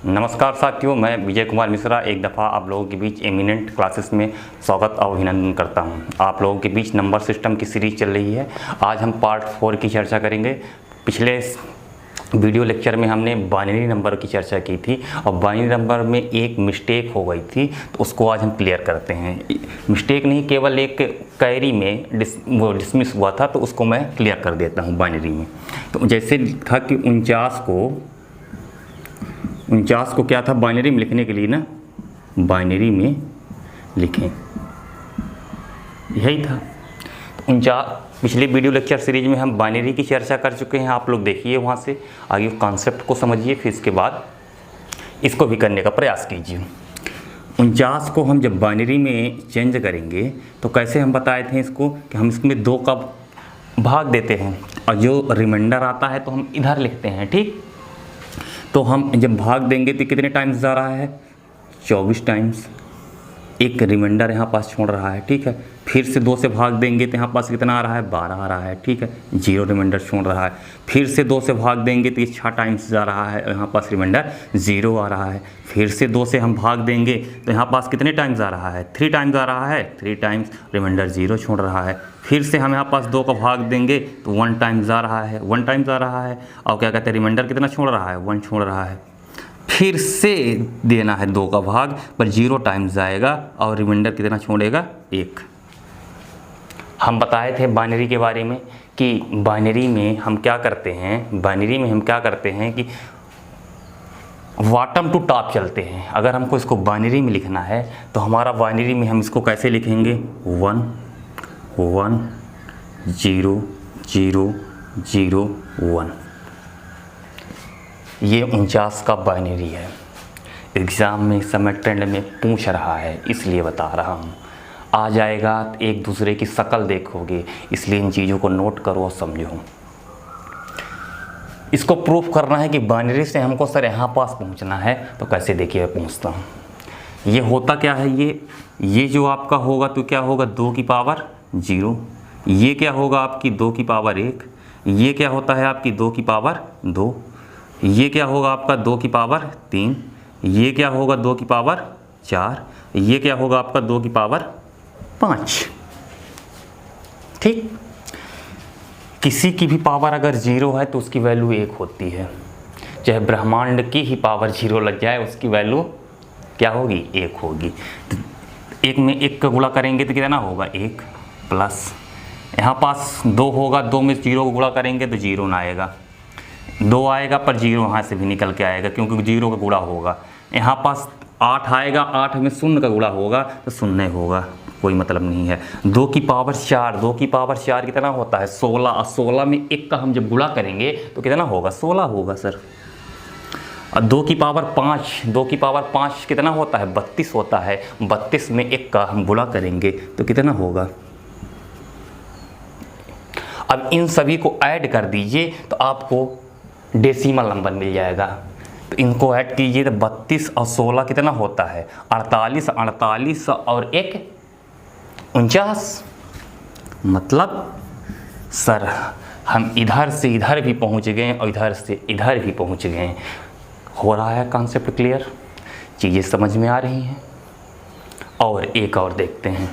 नमस्कार साथियों, मैं विजय कुमार मिश्रा एक दफ़ा आप लोगों के बीच एमिनेंट क्लासेस में स्वागत और अभिनंदन करता हूं। आप लोगों के बीच नंबर सिस्टम की सीरीज़ चल रही है। आज हम पार्ट 4 की चर्चा करेंगे। पिछले वीडियो लेक्चर में हमने बाइनरी नंबर की चर्चा की थी और बाइनरी नंबर में एक मिस्टेक हो गई थी, तो उसको आज हम क्लियर करते हैं। मिस्टेक नहीं, केवल एक कैरी में डिसमिस हुआ था, तो उसको मैं क्लियर कर देता हूँ बाइनरी में। तो जैसे था कि 49 को क्या था बाइनरी में लिखने के लिए ना, बाइनरी में लिखें, यही था। तो 49 पिछले वीडियो लेक्चर सीरीज में हम बाइनरी की चर्चा कर चुके हैं। आप लोग देखिए, वहाँ से आगे कॉन्सेप्ट को समझिए, फिर इसके बाद इसको भी करने का प्रयास कीजिए। 49 को हम जब बाइनरी में चेंज करेंगे तो कैसे हम बताए थे इसको कि हम इसमें 2 का भाग देते हैं और जो रिमाइंडर आता है तो हम इधर लिखते हैं। ठीक, तो हम जब भाग देंगे तो कितने टाइम्स जा रहा है? 24 टाइम्स। एक रिमाइंडर यहाँ पास छोड़ रहा है, ठीक है। फिर से 2 से भाग देंगे तो यहाँ पास कितना आ रहा है? 12 आ रहा है, ठीक है। 0 रिमाइंडर छोड़ रहा है। फिर से 2 से भाग देंगे तो ये 6 टाइम्स जा रहा है, यहाँ पास रिमाइंडर 0 आ रहा है। फिर से 2 से हम भाग देंगे तो यहाँ पास कितने टाइम्स आ रहा है? 3 टाइम्स आ रहा है, 3 टाइम्स रिमाइंडर 0 छोड़ रहा है। फिर से हम यहाँ पास 2 का भाग देंगे तो 1 टाइम्स आ रहा है, 1 टाइम्स आ रहा है। और क्या कहते हैं, रिमाइंडर कितना छोड़ रहा है? 1 छोड़ रहा है। फिर से देना है 2 का भाग, पर 0 टाइम्स जाएगा और रिमाइंडर कितना छोड़ेगा? 1। हम बताए थे बाइनरी के बारे में कि बाइनरी में हम क्या करते हैं, कि बॉटम टू टॉप चलते हैं। अगर हमको इसको बाइनरी में लिखना है तो हमारा बाइनरी में हम इसको कैसे लिखेंगे? 1 1 0 0 0 1। ये 49 का बाइनरी है। एग्ज़ाम में इस समय ट्रेंड में पूछ रहा है, इसलिए बता रहा हूँ। आ जाएगा तो एक दूसरे की शक्ल देखोगे, इसलिए इन चीज़ों को नोट करो और समझो। इसको प्रूफ करना है कि बाइनरी से हमको सर यहाँ पास पहुँचना है, तो कैसे देखिए मैं पहुँचता हूँ। ये होता क्या है, ये जो आपका होगा तो क्या होगा? 2 की पावर 0। ये क्या होगा? आपकी 2 की पावर 1। ये क्या होता है? आपकी 2 की पावर 2। ये क्या होगा? आपका 2 की पावर 3। ये क्या होगा? 2 की पावर 4। ये क्या होगा? आपका 2 की पावर 5। ठीक, किसी की भी पावर अगर 0 है तो उसकी वैल्यू 1 होती है। चाहे ब्रह्मांड की ही पावर 0 लग जाए, उसकी वैल्यू क्या होगी? 1 होगी। तो 1 में 1 का गुणा करेंगे तो कितना होगा? 1 प्लस यहाँ पास 2 होगा, 2 में 0 को गुणा करेंगे तो 0 ना आएगा, 2 आएगा, पर 0 यहाँ से भी निकल के आएगा क्योंकि 0 का गुणा होगा। यहाँ पास 8 आएगा, 8 में 0 का गुणा होगा तो 0 होगा, कोई मतलब नहीं है। 2 की पावर 4, 2 की पावर 4 कितना होता है? 16। और 16 में 1 का हम जब गुणा करेंगे तो कितना होगा? 16 होगा सर। और 2 की पावर 5, 2 की पावर 5 कितना होता है? 32 होता है। 32 में 1 का हम गुणा करेंगे तो कितना होगा? अब इन सभी को ऐड कर दीजिए तो आपको डेसिमल नंबर मिल जाएगा। तो इनको ऐड कीजिए तो 32 और 16 कितना होता है? 48। 48 और 1 49। मतलब सर हम इधर से इधर भी पहुंच गए और इधर से इधर भी पहुंच गए। हो रहा है कॉन्सेप्ट क्लियर? चीज़ें समझ में आ रही हैं? और एक और देखते हैं।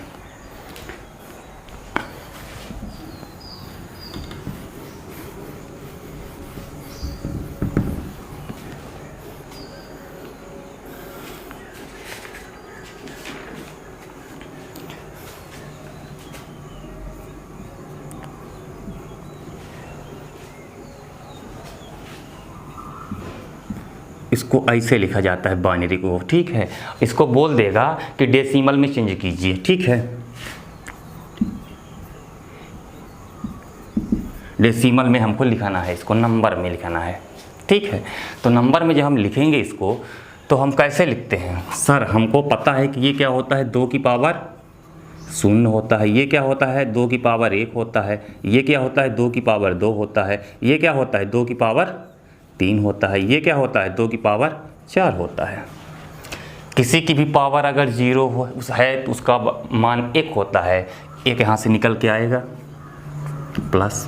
इसको ऐसे लिखा जाता है बाइनरी को, ठीक है। इसको बोल देगा कि डेसिमल में चेंज कीजिए, ठीक है। डेसिमल में हमको लिखाना है, इसको नंबर में लिखाना है, ठीक है। तो नंबर में जब हम लिखेंगे इसको तो हम कैसे लिखते हैं? सर हमको पता है कि ये क्या होता है? 2 की पावर 0 होता है। ये क्या होता है? 2 की पावर 1 होता है। ये क्या होता है? 2 की पावर 2 होता है। ये क्या होता है? 2 की पावर 3 होता है। ये क्या होता है? 2 की पावर 4 होता है। किसी की भी पावर अगर 0 है तो उसका मान 1 होता है। 1 यहाँ से निकल के आएगा, प्लस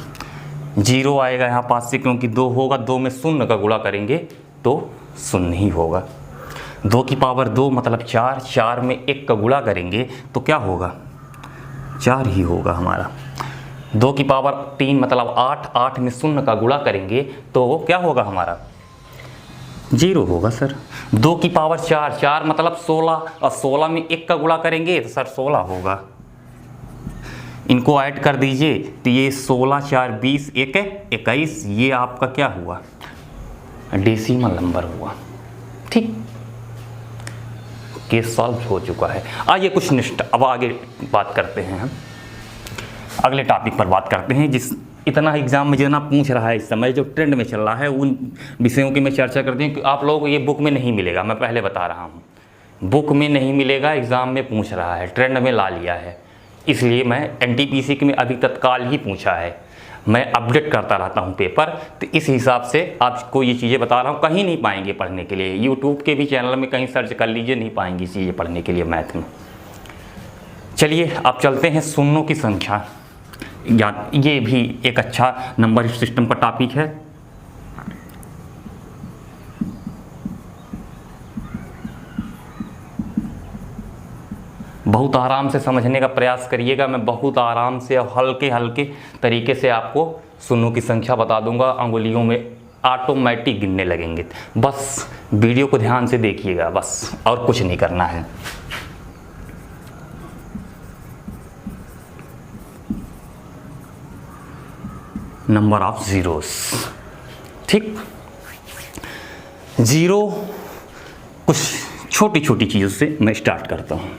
0 आएगा यहाँ पास से, क्योंकि 2 होगा, 2 में 0 का गुणा करेंगे तो शून्य ही होगा। 2 की पावर 2 मतलब 4, 4 में 1 का गुणा करेंगे तो क्या होगा, 4 ही होगा हमारा। 2 की पावर 3 मतलब 8, 8 में 0 का गुणा करेंगे तो क्या होगा हमारा, 0 होगा सर। 2 की पावर 4, 4 मतलब 16 और 16 में 1 का गुणा करेंगे तो सर 16 होगा। इनको ऐड कर दीजिए तो ये 16, 4, 20, 1 21, ये आपका क्या हुआ, डेसिमल नंबर हुआ। ठीक, केस सॉल्व हो चुका है। आइए कुछ निष्ठ अब आगे बात करते हैं, हम अगले टॉपिक पर बात करते हैं। जिस इतना एग्जाम में जितना पूछ रहा है इस समय, जो ट्रेंड में चल रहा है, उन विषयों की मैं चर्चा करती हूँ कि आप लोगों को ये बुक में नहीं मिलेगा, मैं पहले बता रहा हूँ, बुक में नहीं मिलेगा, एग्ज़ाम में पूछ रहा है, ट्रेंड में ला लिया है, इसलिए मैं एनटीपीसी के में अभी तत्काल ही पूछा है, मैं अपडेट करता रहता हूँ पेपर, तो इस हिसाब से आपको ये चीज़ें बता रहा हूँ। कहीं नहीं पाएंगे पढ़ने के लिए, यूट्यूब के भी चैनल में कहीं सर्च कर लीजिए, नहीं पाएंगी चीज़ें पढ़ने के लिए मैथ में। चलिए आप चलते हैं शून्यों की संख्या, या ये भी एक अच्छा नंबर सिस्टम का टॉपिक है। बहुत आराम से समझने का प्रयास करिएगा, मैं बहुत आराम से और हल्के हल्के तरीके से आपको शून्यों की संख्या बता दूंगा, अंगुलियों में ऑटोमेटिक गिनने लगेंगे। बस वीडियो को ध्यान से देखिएगा, बस और कुछ नहीं करना है। नंबर ऑफ जीरोस, ठीक। जीरो कुछ छोटी छोटी चीज़ों से मैं स्टार्ट करता हूँ।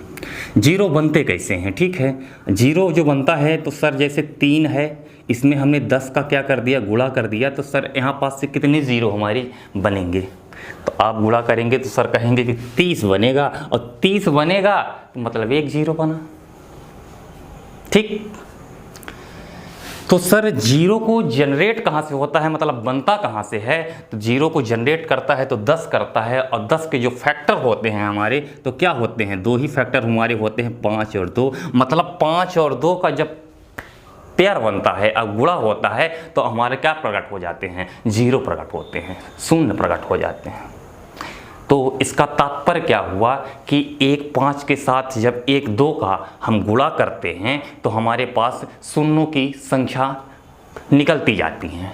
जीरो बनते कैसे हैं, ठीक है। जीरो जो बनता है तो सर जैसे 3 है, इसमें हमने 10 का क्या कर दिया, गुणा कर दिया, तो सर यहाँ पास से कितने जीरो हमारी बनेंगे, तो आप गुणा करेंगे तो सर कहेंगे कि 30 बनेगा, और 30 बनेगा तो मतलब 1 जीरो बना, ठीक। तो सर जीरो को जनरेट कहाँ से होता है, मतलब बनता कहाँ से है, तो जीरो को जनरेट करता है तो 10 करता है, और 10 के जो फैक्टर होते हैं हमारे तो क्या होते हैं, 2 ही फैक्टर हमारे होते हैं, 5 और 2, मतलब 5 और 2 का जब पेयर बनता है और गुणा होता है तो हमारे क्या प्रकट हो जाते हैं, जीरो प्रकट होते हैं, शून्य प्रकट हो जाते हैं। तो इसका तात्पर्य क्या हुआ कि 1 5 के साथ जब 1 2 का हम गुणा करते हैं तो हमारे पास शून्यों की संख्या निकलती जाती हैं।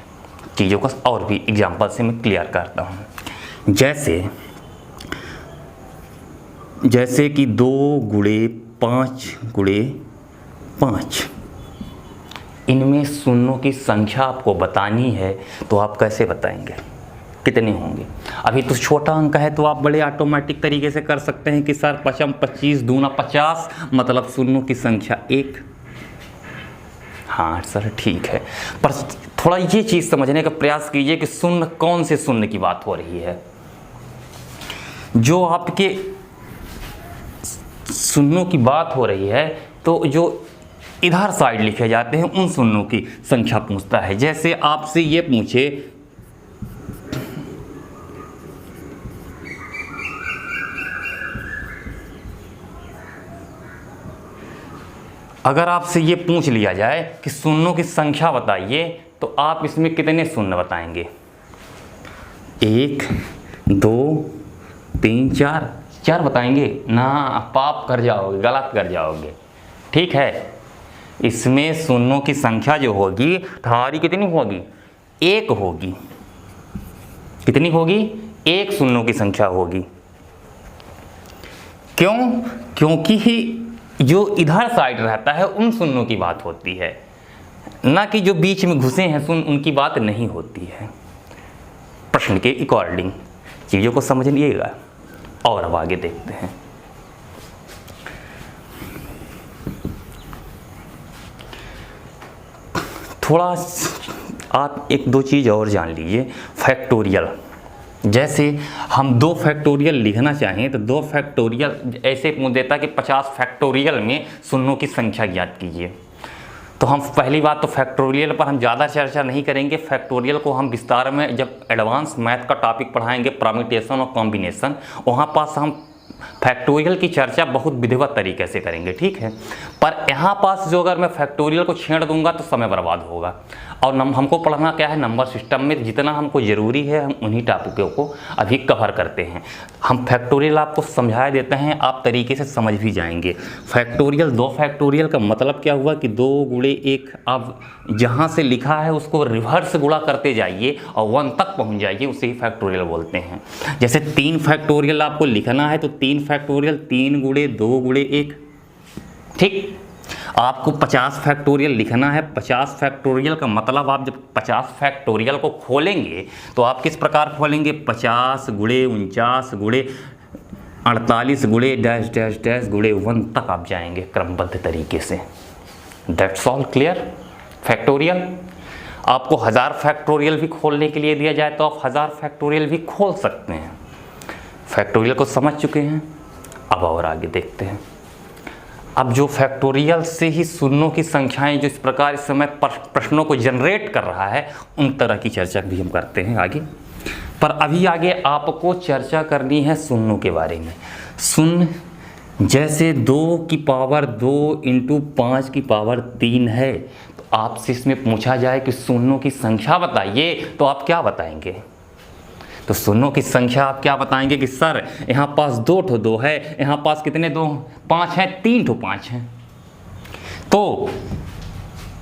चीज़ों को और भी एग्जाम्पल से मैं क्लियर करता हूँ। जैसे कि 2 गुणे 5 गुणे 5, इनमें शून्यों की संख्या आपको बतानी है तो आप कैसे बताएंगे, कितने होंगे। अभी तो छोटा अंक है तो आप बड़े ऑटोमेटिक तरीके से कर सकते हैं कि सर 5 25 दूना 50, मतलब शून्यों की संख्या 1। हाँ सर ठीक है, पर थोड़ा ये चीज़ समझने का प्रयास कीजिए कि शून्य कौन से शून्य की बात हो रही है। जो आपके शून्यों की बात हो रही है तो जो इधर साइड लिखे जाते हैं उन शून्यों की संख्या पूछता है। जैसे आपसे ये पूछे अगर आपसे ये पूछ लिया जाए कि शून्यों की संख्या बताइए तो आप इसमें कितने शून्य बताएंगे, 1 2 3 4 बताएंगे ना, पाप कर जाओगे, गलत कर जाओगे, ठीक है। इसमें शून्यों की संख्या जो होगी हमारी कितनी होगी, 1 होगी। कितनी होगी, 1 शून्यों की संख्या होगी। क्यों, क्योंकि जो इधर साइड रहता है उन शून्यों की बात होती है, ना कि जो बीच में घुसे हैं शून्य, उनकी बात नहीं होती है। प्रश्न के अकॉर्डिंग चीज़ों को समझिएगा और अब आगे देखते हैं। थोड़ा आप 1 2 चीज़ और जान लीजिए। फैक्टोरियल, जैसे हम 2 फैक्टोरियल लिखना चाहें तो 2 फैक्टोरियल ऐसे पूछ देता कि 50 फैक्टोरियल में शून्यों की संख्या ज्ञात कीजिए। तो हम पहली बात तो फैक्टोरियल पर हम ज़्यादा चर्चा नहीं करेंगे, फैक्टोरियल को हम विस्तार में जब एडवांस मैथ का टॉपिक पढ़ाएंगे, परम्यूटेशन और कॉम्बिनेशन, वहाँ पास हम फैक्टोरियल की चर्चा बहुत विधिवत तरीके से करेंगे, ठीक है। पर यहाँ पास जो अगर मैं फैक्टोरियल को छेड़ दूंगा तो समय बर्बाद होगा। और हमको पढ़ना क्या है, नंबर सिस्टम में जितना हमको ज़रूरी है हम उन्हीं टॉपिकों को अभी कवर करते हैं। हम फैक्टोरियल आपको समझा देते हैं, आप तरीके से समझ भी जाएंगे। फैक्टोरियल, 2 फैक्टोरियल का मतलब क्या हुआ कि 2 गुणे 1, अब जहाँ से लिखा है उसको रिवर्स गुणा करते जाइए और 1 तक पहुँच जाइए, उसे ही फैक्टोरियल बोलते हैं। जैसे 3 फैक्टोरियल आपको लिखना है तो 3 फैक्टोरियल 3 गुणे 2 गुणे 1, ठीक। आपको 50 फैक्टोरियल लिखना है। 50 फैक्टोरियल का मतलब आप जब 50 फैक्टोरियल को खोलेंगे तो आप किस प्रकार खोलेंगे, 50 गुणे 49 गुणे 48 गुणे डैश डैश डैश गुणे 1 तक आप जाएंगे क्रमबद्ध तरीके से। That's all clear. फैक्टोरियल आपको 1000 फैक्टोरियल भी खोलने के लिए दिया जाए तो आप 1000 फैक्टोरियल भी खोल सकते हैं। फैक्टोरियल को समझ चुके हैं, अब और आगे देखते हैं। अब जो फैक्टोरियल से ही शून्यों की संख्याएं जो इस प्रकार इस समय प्रश्नों को जनरेट कर रहा है, उन तरह की चर्चा भी हम करते हैं आगे। पर अभी आगे आपको चर्चा करनी है शून्यों के बारे में। शून्य जैसे 2 की पावर 2 इंटू 5 की पावर 3 है, तो आपसे इसमें पूछा जाए कि शून्यों की संख्या बताइए, तो आप क्या बताएंगे? तो शून्यों की संख्या आप क्या बताएंगे कि सर यहाँ पास 2 ठो 2 है, यहाँ पास कितने 2 5 हैं, 3 ठो 5 हैं। तो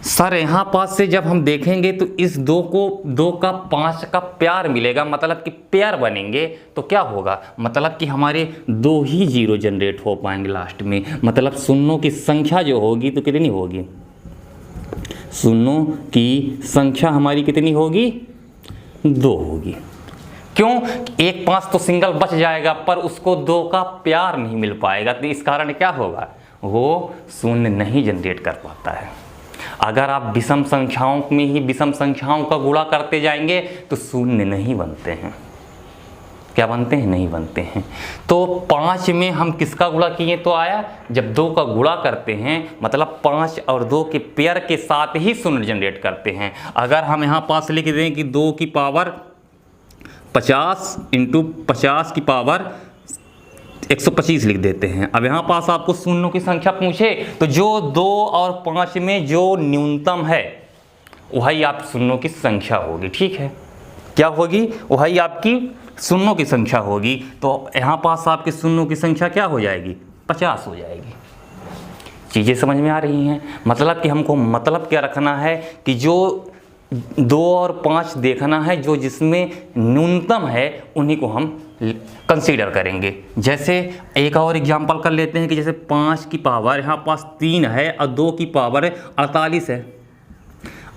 सर यहाँ पास से जब हम देखेंगे तो इस 2 को 2 का 5 का प्यार मिलेगा, मतलब कि पेयर बनेंगे, तो क्या होगा, मतलब कि हमारे 2 ही जीरो जनरेट हो पाएंगे लास्ट में। मतलब शून्यों की संख्या जो होगी तो कितनी होगी, शून्यों की संख्या हमारी कितनी होगी, 2 होगी। क्यों? 1 5 तो सिंगल बच जाएगा, पर उसको 2 का प्यार नहीं मिल पाएगा, तो इस कारण क्या होगा, वो शून्य नहीं जनरेट कर पाता है। अगर आप विषम संख्याओं में ही विषम संख्याओं का गुणा करते जाएंगे तो शून्य नहीं बनते हैं। क्या बनते हैं? नहीं बनते हैं। तो 5 में हम किसका गुणा किए तो आया, जब 2 का गुणा करते हैं मतलब 5 और 2 के पेयर के साथ ही शून्य जनरेट करते हैं। अगर हम यहाँ पास लिख दें कि 2 की पावर 50 इंटू 50 की पावर 125 लिख देते हैं। अब यहाँ पास आपको शून्यों की संख्या पूछे तो जो 2 और 5 में जो न्यूनतम है वही आप शून्यों की संख्या होगी, ठीक है। क्या होगी? वही आपकी शून्यों की संख्या होगी। तो यहाँ पास आपके शून्यों की संख्या क्या हो जाएगी, 50 हो जाएगी। चीज़ें समझ में आ रही हैं? मतलब कि हमको मतलब क्या रखना है कि जो 2 और 5 देखना है, जो जिसमें न्यूनतम है उन्हीं को हम कंसीडर करेंगे। जैसे एक और एग्जांपल कर लेते हैं कि जैसे 5 की पावर यहाँ पास 3 है और 2 की पावर 48 है।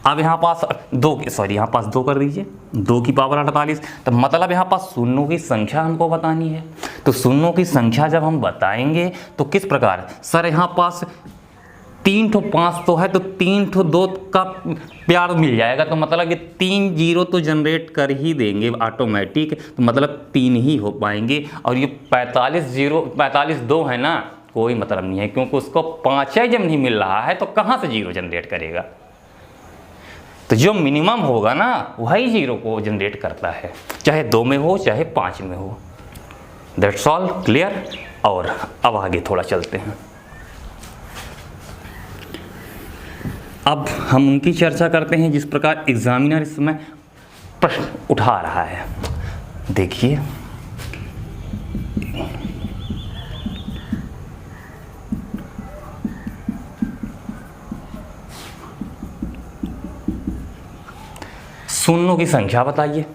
अब यहाँ पास 2 कर दीजिए, 2 की पावर 48, तो मतलब यहाँ पास शून्यों की संख्या हमको बतानी है। तो शून्यों की संख्या जब हम बताएंगे तो किस प्रकार, सर यहाँ पास 3 ठो 5 तो है तो 3 ठो 2 का प्यार मिल जाएगा, तो मतलब कि 3 जीरो तो जनरेट कर ही देंगे ऑटोमेटिक, तो मतलब 3 ही हो पाएंगे। और ये 45 2 है ना, कोई मतलब नहीं है, क्योंकि उसको 5 जब नहीं मिल रहा है तो कहाँ से जीरो जनरेट करेगा। तो जो मिनिमम होगा ना वही जीरो को जनरेट करता है, चाहे 2 में हो चाहे 5 में हो। That's all clear. और अब आगे थोड़ा चलते हैं। अब हम उनकी चर्चा करते हैं जिस प्रकार एग्जामिनर इस समय प्रश्न उठा रहा है। देखिए, शून्यों की संख्या बताइए।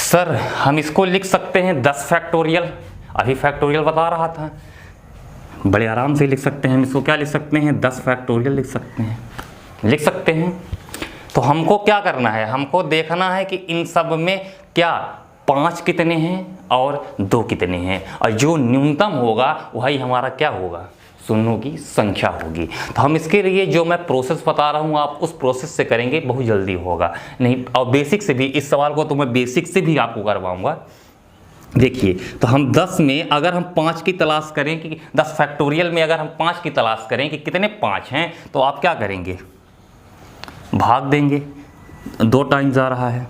सर हम इसको लिख सकते हैं 10 फैक्टोरियल, अभी फैक्टोरियल बता रहा था, बड़े आराम से लिख सकते हैं। हम इसको क्या लिख सकते हैं, 10 फैक्टोरियल लिख सकते हैं। तो हमको क्या करना है, हमको देखना है कि इन सब में क्या 5 कितने हैं और 2 कितने हैं, और जो न्यूनतम होगा वही हमारा क्या होगा, शून्यों की संख्या होगी। तो हम इसके लिए जो मैं प्रोसेस बता रहा हूँ आप उस प्रोसेस से करेंगे, बहुत जल्दी होगा नहीं। और बेसिक से भी, इस सवाल को तो मैं बेसिक से भी आपको करवाऊँगा। देखिए, तो हम 10 में अगर हम 5 की तलाश करें कि 10 फैक्टोरियल में अगर हम 5 की तलाश करें कि कितने 5 हैं, तो आप क्या करेंगे, भाग देंगे, 2 टाइम्स आ रहा है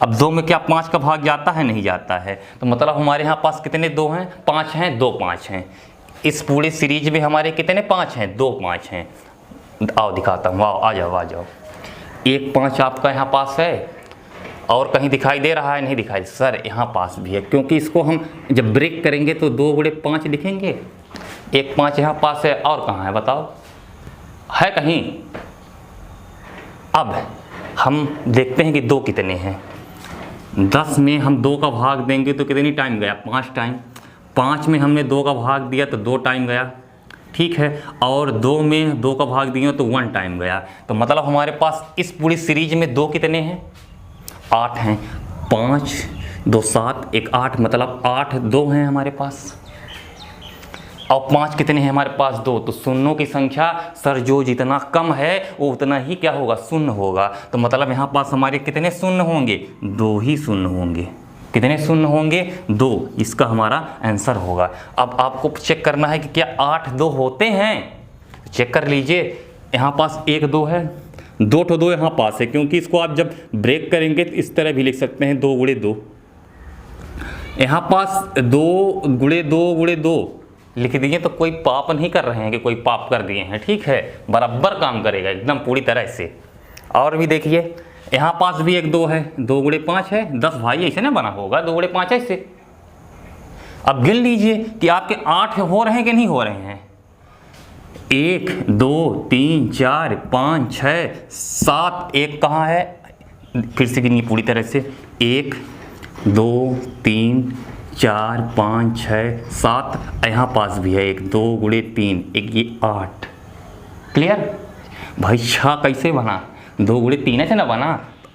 अब 2 में क्या 5 का भाग जाता है? नहीं जाता है। तो मतलब हमारे यहाँ पास कितने 2 हैं? 5 हैं, 2 5 हैं। इस पूरी सीरीज में हमारे कितने 5 हैं? 2 5 हैं। आओ दिखाता हूँ, आओ आ जाओ आ जाओ। 1 5 आपका यहाँ पास है, और कहीं दिखाई दे रहा है? नहीं दिखाई सर, यहाँ पास भी है, क्योंकि इसको हम जब ब्रेक करेंगे तो 2 गुणे 5 लिखेंगे। 1 5 यहाँ पास है, और कहाँ है बताओ, है कहीं? अब हम देखते हैं कि 2 कितने हैं। 10 में हम 2 का भाग देंगे तो कितनी टाइम गया? 5 टाइम। 5 में हमने 2 का भाग दिया तो 2 टाइम गया, ठीक है। और 2 में 2 का भाग दिया तो 1 टाइम गया। तो मतलब हमारे पास इस पूरी सीरीज में 2 कितने हैं? 8 हैं। 5 2 7 1 8, मतलब 8 2 हैं हमारे पास। और 5 कितने हैं हमारे पास? 2। तो शून्यों की संख्या सर जो जितना कम है वो उतना ही क्या होगा? शून्य होगा। तो मतलब यहाँ पास हमारे कितने शून्य होंगे? 2 ही शून्य होंगे। कितने शून्य होंगे? 2। इसका हमारा आंसर होगा। अब आपको चेक करना है कि क्या 8 2 होते हैं? चेक कर लीजिए, यहाँ पास 1 2 है, 2 तो 2 यहाँ पास है, क्योंकि इसको आप जब ब्रेक करेंगे तो इस तरह भी लिख सकते हैं 2 गुणे 2। यहाँ पास 2 गुणे 2 गुणे 2 लिख दिए तो कोई पाप नहीं कर रहे हैं कि कोई पाप कर दिए हैं, ठीक है, बराबर काम करेगा एकदम पूरी तरह से। और भी देखिए, यहाँ पास भी 1 2 है, 2 गुणे 5 है, 10 भाई ऐसे ना बना होगा, 2 गुणे 5 ऐसे। अब गिन लीजिए कि आपके 8 हो रहे हैं कि नहीं हो रहे हैं। 1 2 3 4 5 6 7, 1 कहाँ है? फिर से गिनिए पूरी तरह से, 1 2 3 4 5 6 7, यहाँ पास भी है 1 2 गुणे 3 1, ये 8। क्लियर भाई? 6 कैसे बना? 2 गुणे 3 से ना बना,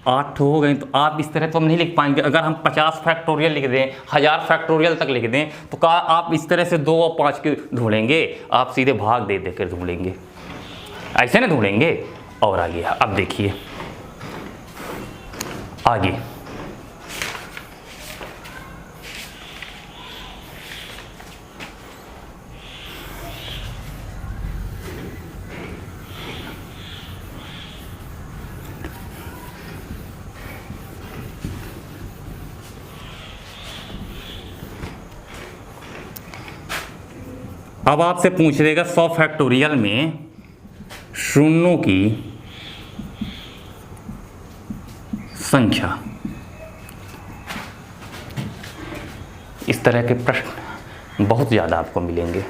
8 हो गए। तो आप इस तरह तो हम नहीं लिख पाएंगे। अगर हम 50 फैक्टोरियल लिख दें, 1000 फैक्टोरियल तक लिख दें, तो क्या आप इस तरह से 2 और 5 के ढूंढेंगे? आप सीधे भाग दे देकर ढूंढेंगे, ऐसे ना ढूंढेंगे। और आगे अब देखिए, आगे अब आपसे पूछ देगा 100 फैक्टोरियल में शून्यों की संख्या। इस तरह के प्रश्न बहुत ज़्यादा आपको मिलेंगे।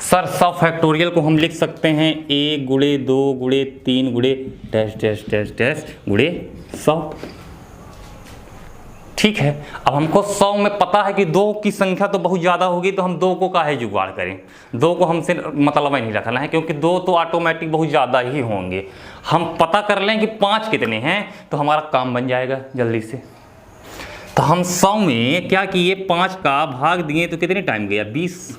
सर 100 फैक्टोरियल को हम लिख सकते हैं 1 गुणे 2 गुणे 3 गुणे डैश डैश डैश डैश गुणे 100, ठीक है। अब हमको 100 में पता है कि 2 की संख्या तो बहुत ज़्यादा होगी, तो हम 2 को काहे जुगाड़ करें? 2 को हमसे मतलब नहीं रखना है, क्योंकि 2 तो ऑटोमेटिक बहुत ज़्यादा ही होंगे। हम पता कर लें कि 5 कितने हैं, तो हमारा काम बन जाएगा जल्दी से। तो हम 100 में क्या किए? 5 का भाग दिए तो कितने टाइम गया? 20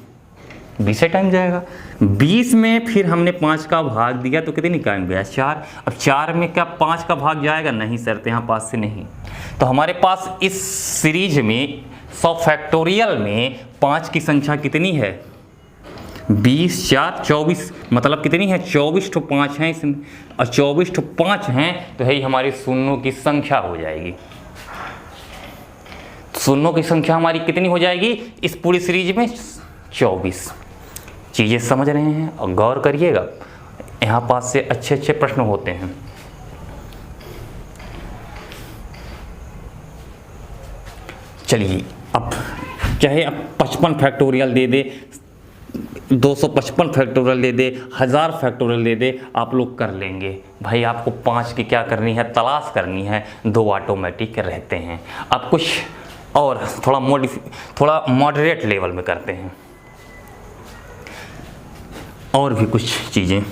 टाइम जाएगा। 20 में फिर हमने 5 का भाग दिया तो कितनी टाइम गया? 4। अब 4 में क्या 5 का भाग जाएगा? नहीं सर, तो यहाँ पास से नहीं। तो हमारे पास इस सीरीज में 100 फैक्टोरियल में 5 की संख्या कितनी है? 20 4 24, मतलब कितनी है? 24 तो 5 हैं इसमें, और 24 तो 5 हैं, तो यही हमारी शून्यों की संख्या हो जाएगी। शून्यों की संख्या हमारी कितनी हो जाएगी इस पूरी सीरीज में? 24। चीज़ें समझ रहे हैं और गौर करिएगा, यहाँ पास से अच्छे अच्छे प्रश्न होते हैं। चलिए, अब चाहे अब 55 फैक्टोरियल दे दे, 255 फैक्टोरियल दे दे, 1000 फैक्टोरियल दे दे, आप लोग कर लेंगे। भाई आपको 5 की क्या करनी है? तलाश करनी है। 2 ऑटोमेटिक रहते हैं। अब कुछ और थोड़ा मॉडरेट लेवल में करते हैं, और भी कुछ चीज़ें।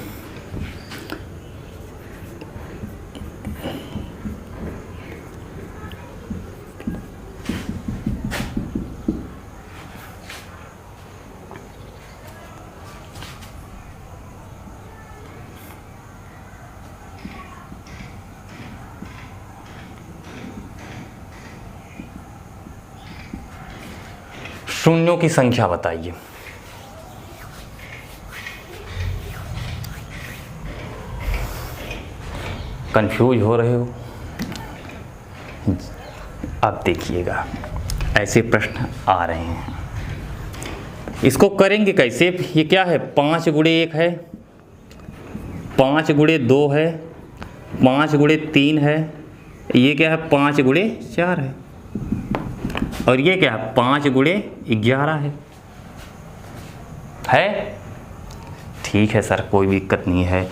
शून्यों की संख्या बताइए। कंफ्यूज हो रहे हो? अब देखिएगा ऐसे प्रश्न आ रहे हैं, इसको करेंगे कैसे? ये क्या है, 5 गुणे 1 है, 5 गुणे 2 है, 5 गुणे 3 है, ये क्या है 5 गुणे 4 है, और ये क्या है 5 गुणे 11 है। ठीक है सर, कोई दिक्कत नहीं है।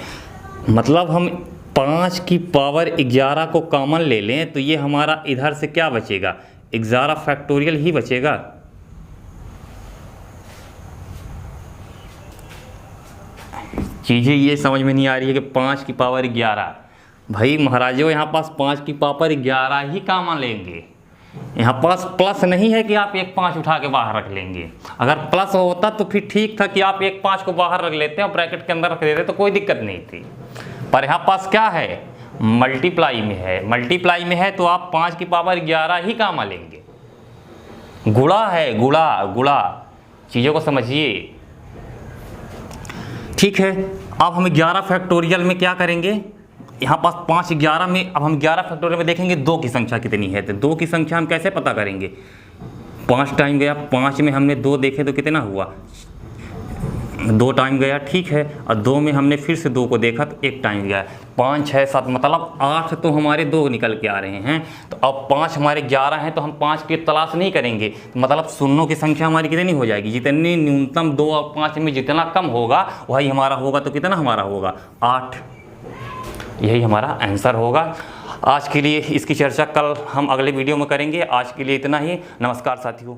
मतलब हम 5 की पावर 11 को कॉमन ले लें तो ये हमारा इधर से क्या बचेगा, 11 फैक्टोरियल ही बचेगा। चीज़ें ये समझ में नहीं आ रही है कि 5 की पावर 11, भाई महाराजों यहाँ पास 5 की पावर 11 ही कॉमन लेंगे, यहाँ पास प्लस नहीं है कि आप एक 5 उठा के बाहर रख लेंगे। अगर प्लस होता तो फिर ठीक था कि आप एक 5 को बाहर रख लेते और ब्रैकेट के अंदर रख देते तो कोई दिक्कत नहीं थी, पर यहाँ पास क्या है, मल्टीप्लाई में है, मल्टीप्लाई में है तो आप 5 की पावर 11 ही कॉमन लेंगे। गुणा है, गुणा गुणा, चीज़ों को समझिए। ठीक है, अब हम 11 फैक्टोरियल में क्या करेंगे, यहाँ पास 5 11 में, अब हम 11 फैक्टोरियल में देखेंगे 2 की संख्या कितनी है, तो 2 की संख्या हम कैसे पता करेंगे, 5 टाइम गया, 5 में हमने 2 देखे तो कितना हुआ, 2 टाइम गया, ठीक है, और 2 में हमने फिर से 2 को देखा तो 1 टाइम गया, 5 6 7 मतलब 8 तो हमारे 2 निकल के आ रहे हैं। तो अब 5 हमारे 11 हैं तो हम 5 की तलाश नहीं करेंगे, मतलब शून्यों की संख्या हमारी कितनी हो जाएगी, जितनी न्यूनतम 2 और 5 में जितना कम होगा वही हमारा होगा, तो कितना हमारा होगा 8, यही हमारा आंसर होगा। आज के लिए इसकी चर्चा कल हम अगले वीडियो में करेंगे। आज के लिए इतना ही, नमस्कार साथियों।